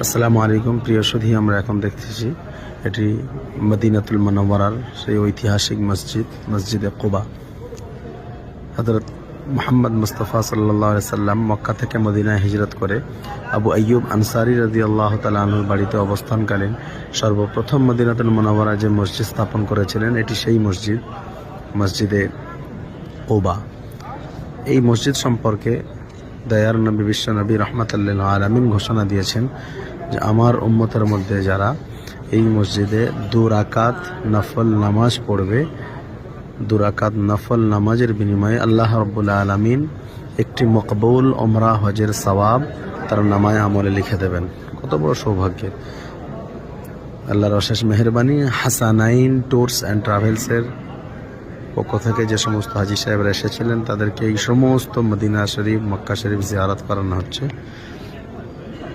আসসালামু আলাইকুম প্রিয় সুধী, আমরা এখন দেখতেছি এটি মদিনাতুল মুনাওয়ারার সেই ঐতিহাসিক মসজিদে কুবা। হযরত মুহাম্মদ মুস্তাফা সাল্লাল্লাহু আলাইহি সাল্লাম মক্কা থেকে মদিনায় হিজরত করে আবু আইয়ুব আনসারী রাদিয়াল্লাহু তাআলা আনহুর বাড়িতে অবস্থানকালীন সর্বপ্রথম মদিনাতুল মুনাওয়ারায় যে মসজিদ স্থাপন করেছিলেন এটি সেই মসজিদে কুবা। এই মসজিদ সম্পর্কে দয়ার নবী বিশ্ব নবী রাহমাতুল লিল আলামিন ঘোষণা দিয়েছেন যে আমার উম্মতের মধ্যে যারা এই মসজিদে 2 রাকাত নফল নামাজ পড়বে, 2 রাকাত নফল নামাজের বিনিময়ে আল্লাহ রাব্বুল আলামিন একটি মকবুল উমরা হজের সওয়াব তার নামায় আমলে লিখে দেবেন। কত বড় সৌভাগ্যের! আল্লাহর অশেষ মেহেরবানি। হাসানাইন ট্যুরস অ্যান্ড ট্রাভেলসের পক্ষ থেকে যে সমস্ত হাজি সাহেবরা এসেছিলেন তাদেরকে এই সমস্ত মদিনা শরীফ, মক্কা শরীফ জিয়ারত করানো হচ্ছে।